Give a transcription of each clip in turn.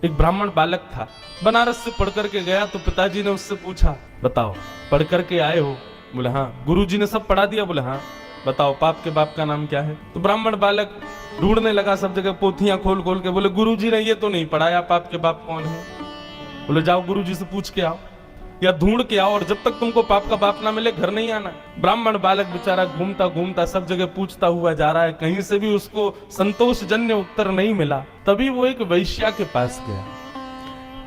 एक ब्राह्मण बालक था, बनारस से पढ़ करके गया तो पिताजी ने उससे पूछा, बताओ पढ़ करके आए हो? बोले हाँ। गुरुजी ने सब पढ़ा दिया? बोले हाँ। बताओ पाप के बाप का नाम क्या है? तो ब्राह्मण बालक ढूंढने लगा सब जगह, पोथियां खोल खोल के। बोले गुरुजी ने ये तो नहीं पढ़ाया, पाप के बाप कौन है? बोले जाओ गुरुजी से पूछ के आओ या ढूंढ के आओ, और जब तक तुमको पाप का बाप ना मिले घर नहीं आना। ब्राह्मण बालक बेचारा घूमता घूमता सब जगह पूछता हुआ जा रहा है, कहीं से भी उसको संतोषजन्य उत्तर नहीं मिला। तभी वो एक वैश्या के पास गया।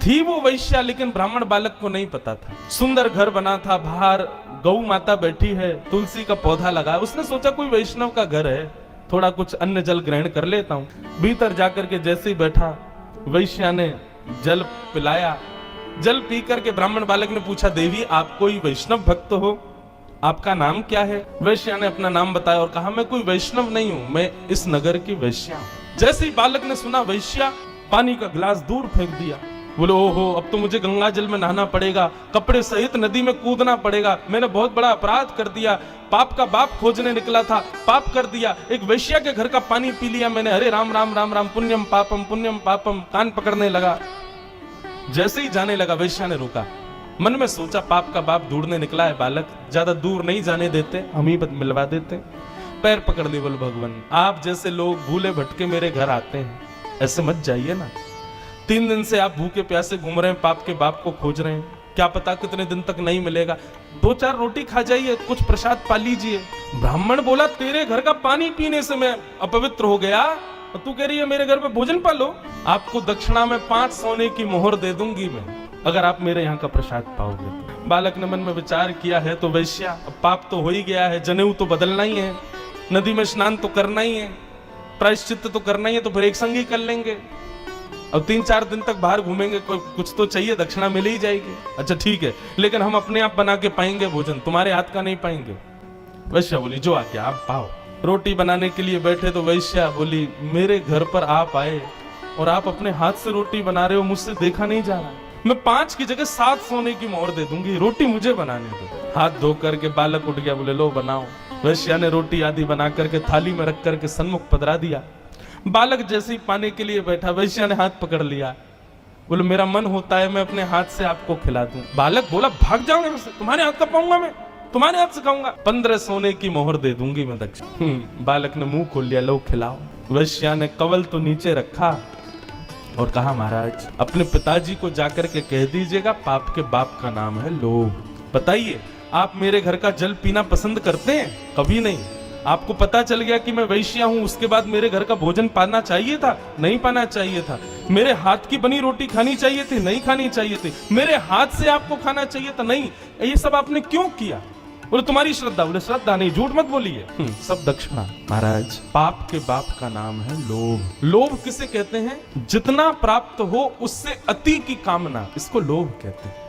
थी वो वैश्या, लेकिन ब्राह्मण बालक को नहीं पता था। सुंदर घर बना था, बाहर गौ माता बैठी है, तुलसी का पौधा लगा। उसने सोचा कोई वैष्णव का घर है, थोड़ा कुछ अन्न जल ग्रहण कर लेता हूं। भीतर जाकर के जैसे ही बैठा, वैश्या ने जल पिलाया। जल पी करके ब्राह्मण बालक ने पूछा, देवी आप कोई वैष्णव भक्त हो? आपका नाम क्या है? वैश्या ने अपना नाम बताया और कहा, मैं कोई वैष्णव नहीं हूं, मैं इस नगर की वैश्या हूं। जैसे ही बालक ने सुना वैश्या, पानी का गिलास दूर फेंक दिया। बोले ओहो, अब तो मुझे गंगा जल में नहाना पड़ेगा, कपड़े सहित नदी में कूदना पड़ेगा। मैंने बहुत बड़ा अपराध कर दिया, पाप का बाप खोजने निकला था, पाप कर दिया। एक वैश्या के घर का पानी पी लिया मैंने। अरे राम राम राम राम, पुण्यम पापम। कान पकड़ने लगा। जैसे ही जाने लगा, वैश्या ने रोका। मन में सोचा, पाप का बाप ढूंढने निकला है बालक, ज्यादा दूर नहीं जाने देते, हम ही मिलवा देते। पैर पकड़ लिए, बोले भगवान आप जैसे लोग भूले भटके मेरे घर आते हैं, ऐसे मत जाइए ना। 3 दिन से आप भूखे प्यासे घूम रहे हैं, पाप के बाप को खोज रहे हैं, क्या पता कितने दिन तक नहीं मिलेगा। 2-4 रोटी खा जाइए, कुछ प्रसाद पा लीजिए। ब्राह्मण बोला, तेरे घर का पानी पीने से मैं अपवित्र हो गया, और तू कह रही है मेरे घर पे भोजन पालो? आपको दक्षिणा में 5 सोने की मोहर दे दूंगी मैं, अगर आप मेरे यहाँ का प्रसाद पाओगे। बालक ने मन में विचार किया, है तो वैश्या, अब पाप तो हो ही गया है, जनेऊ तो बदलना ही है, नदी में स्नान तो करना ही है, प्रायश्चित्त तो करना ही है, तो फिर एक संग ही कर लेंगे। अब 3-4 दिन तक बाहर घूमेंगे, कुछ तो चाहिए, दक्षिणा मिल ही जाएगी। अच्छा ठीक है, लेकिन हम अपने आप बना के पाएंगे भोजन, तुम्हारे हाथ का नहीं पाएंगे। वैश्या बोली, जो आ गया आप पाओ। रोटी बनाने के लिए बैठे तो वैश्या बोली, मेरे घर पर आप आए और आप अपने हाथ से रोटी बना रहे हो, मुझसे देखा नहीं जा रहा। मैं 5 की जगह 7 सोने की मोहर दे दूंगी, रोटी मुझे बनाने दो। हाथ धो करके बालक उठ गया, बोले लो बनाओ। वैश्या ने रोटी आदि बना करके थाली में रख करके सन्मुख पधरा दिया। बालक जैसे ही पाने के लिए बैठा, वैश्या ने हाथ पकड़ लिया। बोले मेरा मन होता है मैं अपने हाथ से आपको खिला दूं। बालक बोला, भाग जाओ मेरे से, तुम्हारे हाथ का पाऊंगा मैं, तुम्हारे हाथ से खाऊंगा। 15 सोने की मोहर दे दूंगी मैं दक्षिणा। बालक ने मुंह खोल लिया, लो खिलाओ। वैश्या ने कवल तो नीचे रखा और कहा, महाराज अपने पिताजी को जाकर के कह दीजिएगा, पाप के बाप का नाम है लोभ। बताइए आप मेरे घर का जल पीना पसंद करते हैं? कभी नहीं। आपको पता चल गया कि मैं वैश्या हूं, उसके बाद मेरे घर का भोजन पाना चाहिए था? नहीं पाना चाहिए था। मेरे हाथ की बनी रोटी खानी चाहिए थी? नहीं खानी चाहिए थी। मेरे हाथ से आपको खाना चाहिए था? नहीं। ये सब आपने क्यों किया? बोले तुम्हारी श्रद्धा। बोले श्रद्धा नहीं, झूठ मत बोलिए, सब दक्षिणा। महाराज पाप के बाप का नाम है लोभ। लोभ किसे कहते हैं? जितना प्राप्त हो उससे अति की कामना, इसको लोभ कहते हैं।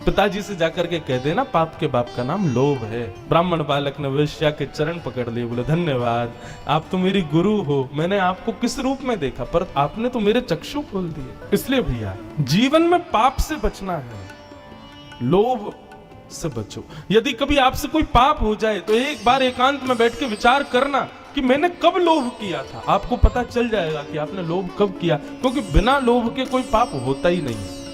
पिताजी से जाकर के कह देना, पाप के बाप का नाम लोभ है। ब्राह्मण बालक ने वैश्या के चरण पकड़ लिए, बोले धन्यवाद, आप तो मेरी गुरु हो। मैंने आपको किस रूप में देखा, पर आपने तो मेरे चक्षु खोल दिए। इसलिए भैया जीवन में पाप से बचना है, लोभ से बचो। यदि कभी आपसे कोई पाप हो जाए तो एक बार एकांत में बैठ के विचार करना कि मैंने कब लोभ किया था। आपको पता चल जाएगा कि आपने लोभ कब किया, क्योंकि बिना लोभ के कोई पाप होता ही नहीं।